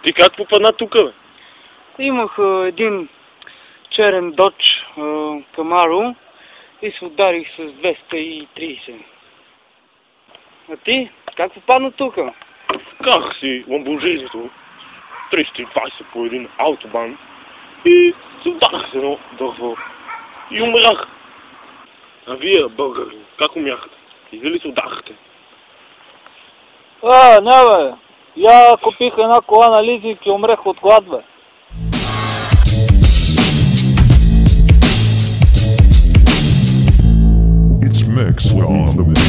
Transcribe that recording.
Ти как попадна тук, бе? Имах един черен Dodge Camaro и се ударих с 230. А ти? Как попадна тук? Как си ламборджинито 320 по един автобан и се ударих с едно дърво и умрях. А вие, българи, как умряхте? И дали се ударахте? Не бе! Я купих една кола на лизинг и умрех от глад, бе. It's Maxwell on the